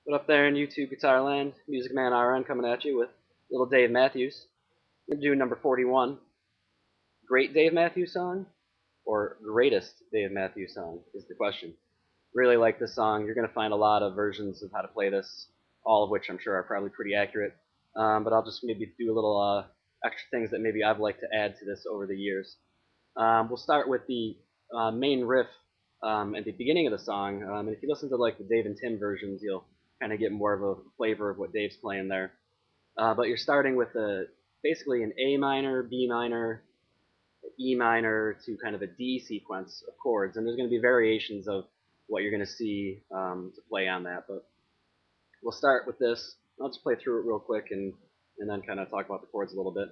What up there in YouTube Guitar Land? Music Man RN coming at you with little Dave Matthews. We're doing number 41. Great Dave Matthews song or greatest Dave Matthews song is the question. Really like this song. You're going to find a lot of versions of how to play this, all of which I'm sure are probably pretty accurate. But I'll just maybe do a little extra things that maybe I've liked to add to this over the years. We'll start with the main riff at the beginning of the song. And if you listen to like the Dave and Tim versions, you'll kind of get more of a flavor of what Dave's playing there. But you're starting with basically an A minor, B minor, E minor to kind of a D sequence of chords, and there's going to be variations of what you're going to see to play on that. But we'll start with this. I'll just play through it real quick and then kind of talk about the chords a little bit.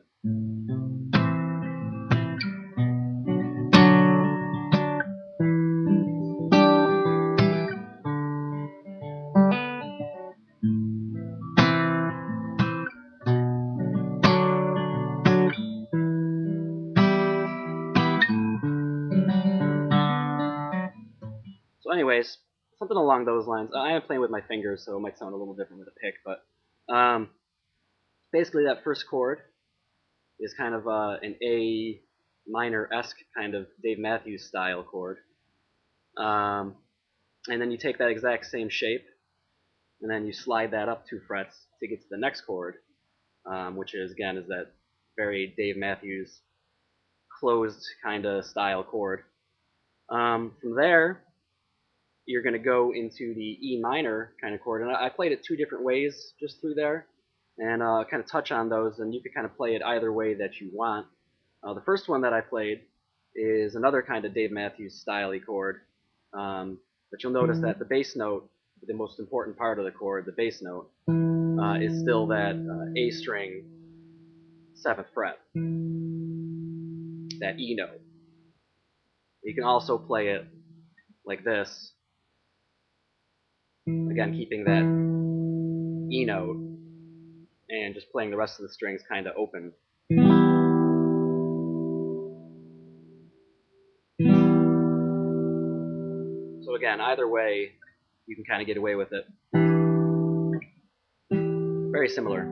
So, anyways, something along those lines. I am playing with my fingers, so it might sound a little different with a pick, but basically that first chord is kind of an A minor-esque kind of Dave Matthews style chord. And then you take that exact same shape, and then you slide that up 2 frets to get to the next chord, which is again is that very Dave Matthews closed kind of style chord. From there, you're going to go into the E minor kind of chord, and I played it 2 different ways just through there, and kind of touch on those, and you can kind of play it either way that you want. The first one that I played is another kind of Dave Matthews style chord, but you'll notice that the bass note, the most important part of the chord, the bass note, is still that A string 7th fret, that E note. You can also play it like this, again keeping that E note and just playing the rest of the strings kind of open. So again, either way, you can kind of get away with it. Very similar.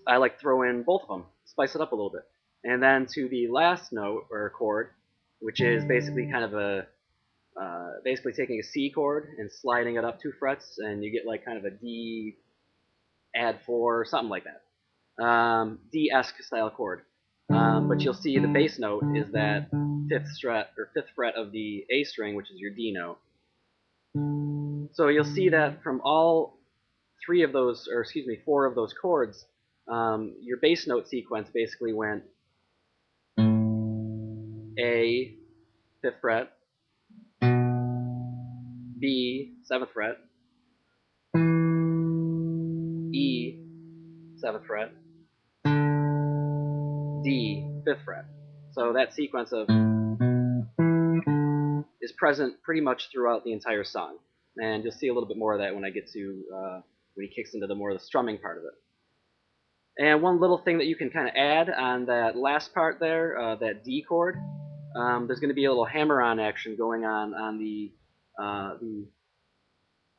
I like to throw in both of them, spice it up a little bit. And then to the last note or chord, which is basically kind of a basically taking a C chord and sliding it up 2 frets, and you get like kind of a D add 4, something like that. D-esque style chord. But you'll see the bass note is that 5th fret of the A string, which is your D note. So you'll see that from all 4 of those chords, your bass note sequence basically went A, 5th fret, B, 7th fret, E, 7th fret, D, 5th fret. So that sequence of is present pretty much throughout the entire song, and you'll see a little bit more of that when I get to when he kicks into the more of the strumming part of it. And one little thing that you can kind of add on that last part there, that D chord, there's going to be a little hammer-on action going on the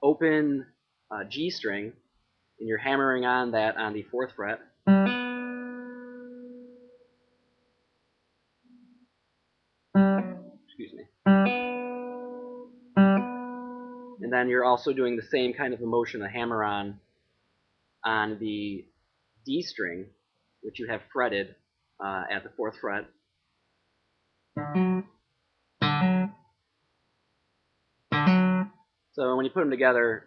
open G string, and you're hammering on that on the 4th fret. Excuse me. And then you're also doing the same kind of motion, a hammer-on the D string, which you have fretted at the 4th fret. So when you put them together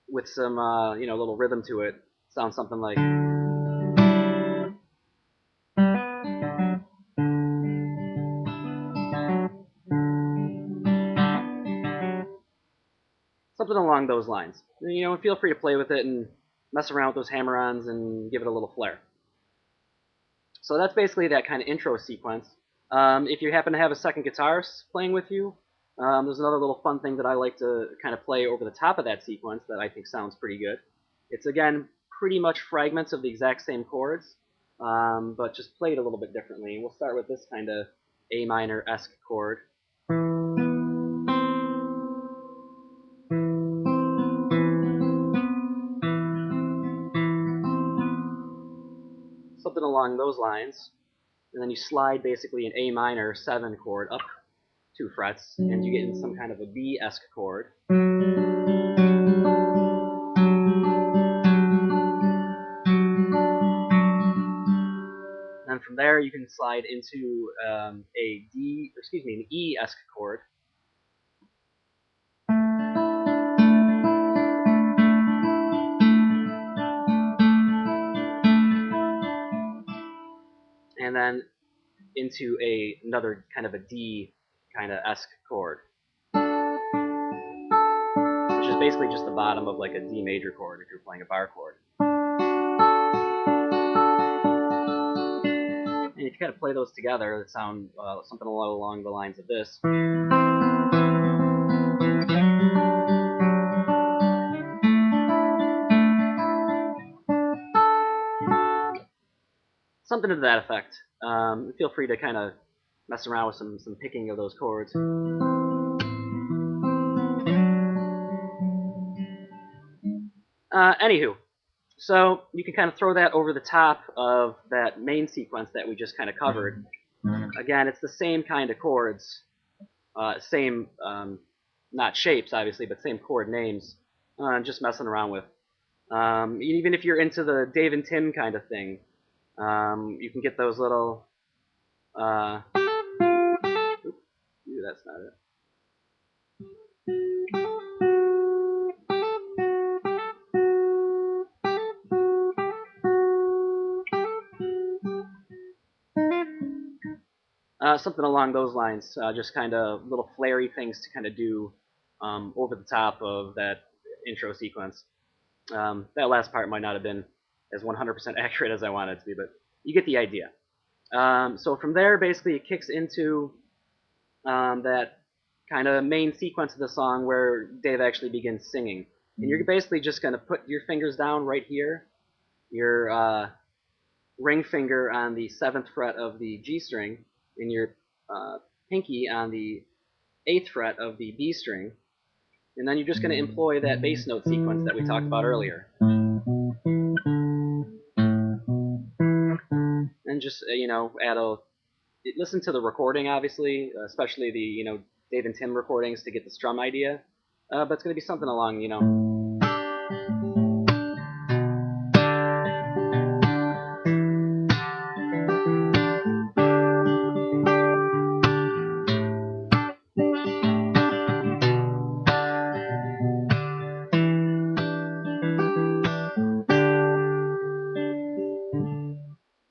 with some little rhythm to it, sounds something like. Something along those lines. Feel free to play with it and mess around with those hammer-ons and give it a little flair. So that's basically that kind of intro sequence. If you happen to have a second guitarist playing with you, there's another little fun thing that I like to kind of play over the top of that sequence that I think sounds pretty good. It's, again, pretty much fragments of the exact same chords, but just played a little bit differently. We'll start with this kind of A minor-esque chord. along those lines, and then you slide basically an A minor 7 chord up 2 frets, and you get in some kind of a B-esque chord. And from there, you can slide into an E-esque chord. And then into another kind of a D kind of esque chord, which is basically just the bottom of like a D major chord if you're playing a bar chord. And if you kind of play those together, it sound something along the lines of this. Something to that effect. Feel free to kind of mess around with some picking of those chords. Anywho, so you can kind of throw that over the top of that main sequence that we just kind of covered. Again, it's the same kind of chords, same, not shapes obviously, but same chord names, just messing around with. Even if you're into the Dave and Tim kind of thing, you can get those little, oops, that's not it. Something along those lines, just kind of little flary things to kind of do over the top of that intro sequence. That last part might not have been as 100% accurate as I wanted it to be, but you get the idea. So from there, basically, it kicks into that kind of main sequence of the song where Dave actually begins singing. And you're basically just going to put your fingers down right here, your ring finger on the 7th fret of the G string, and your pinky on the 8th fret of the B string, and then you're just going to employ that bass note sequence that we talked about earlier. And just, listen to the recording, obviously, especially the, Dave and Tim recordings to get the strum idea. But it's going to be something along,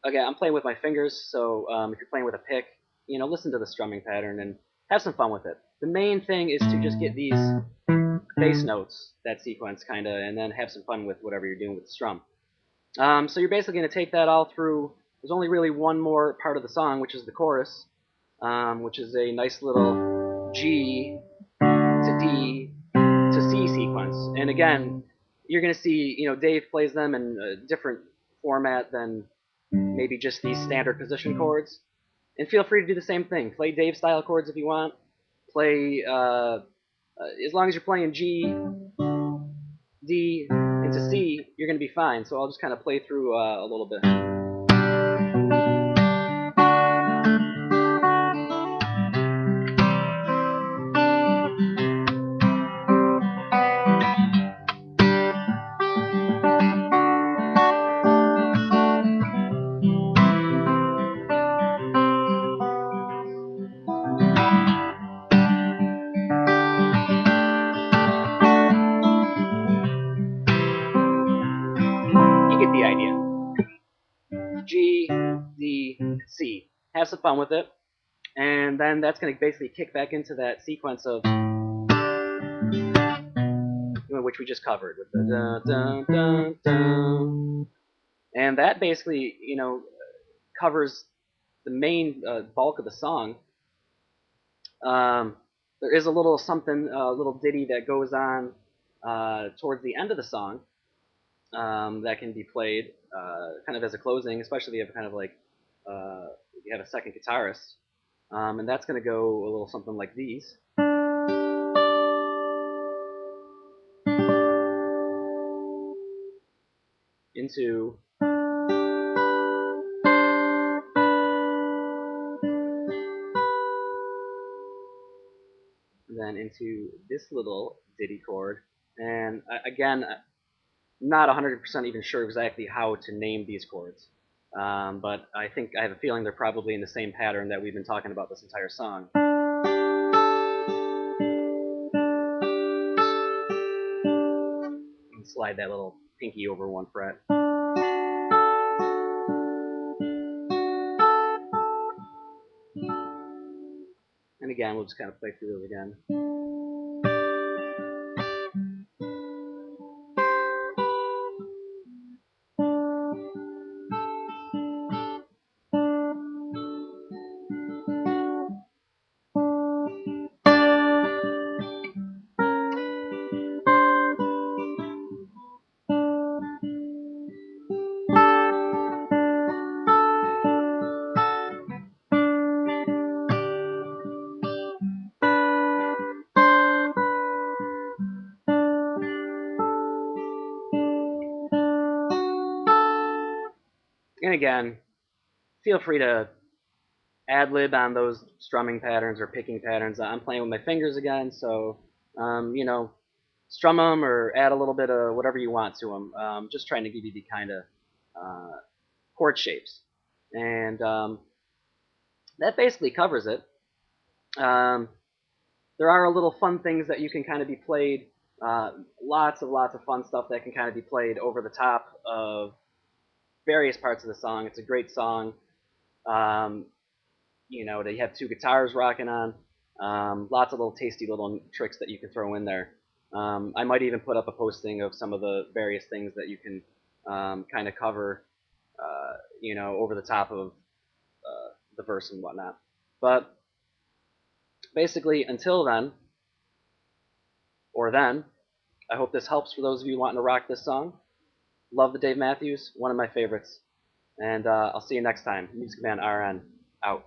Okay, I'm playing with my fingers, so if you're playing with a pick, listen to the strumming pattern and have some fun with it. The main thing is to just get these bass notes, that sequence kind of, and then have some fun with whatever you're doing with the strum. So you're basically going to take that all through. There's only really one more part of the song, which is the chorus, which is a nice little G to D to C sequence. And again, you're going to see, Dave plays them in a different format than maybe just these standard position chords. And feel free to do the same thing. Play Dave style chords if you want. Play, as long as you're playing G, D, into C, you're going to be fine. So I'll just kind of play through a little bit. The idea. G, D, C. Have some fun with it. And then that's going to basically kick back into that sequence of which we just covered with the dun, dun, dun, dun. And that basically, covers the main bulk of the song. There is a little something, a little ditty that goes on towards the end of the song that can be played kind of as a closing, especially if you have kind of like you have a second guitarist, and that's going to go a little something like these. Into then into this little ditty chord. And again, not 100% even sure exactly how to name these chords. But I think I have a feeling they're probably in the same pattern that we've been talking about this entire song. And slide that little pinky over one fret. And again, we'll just kind of play through those again. And again, feel free to ad-lib on those strumming patterns or picking patterns. I'm playing with my fingers again, so, you know, strum them or add a little bit of whatever you want to them. Just trying to give you the kind of chord shapes. And that basically covers it. There are a little fun things that you can kind of be played, lots of fun stuff that can kind of be played over the top of various parts of the song. It's a great song. You know, they have two guitars rocking on. Lots of little tasty little tricks that you can throw in there. I might even put up a posting of some of the various things that you can kind of cover, you know, over the top of the verse and whatnot. But basically, until then, or then, I hope this helps for those of you wanting to rock this song. Love the Dave Matthews, one of my favorites. And I'll see you next time. Music Man RN, out.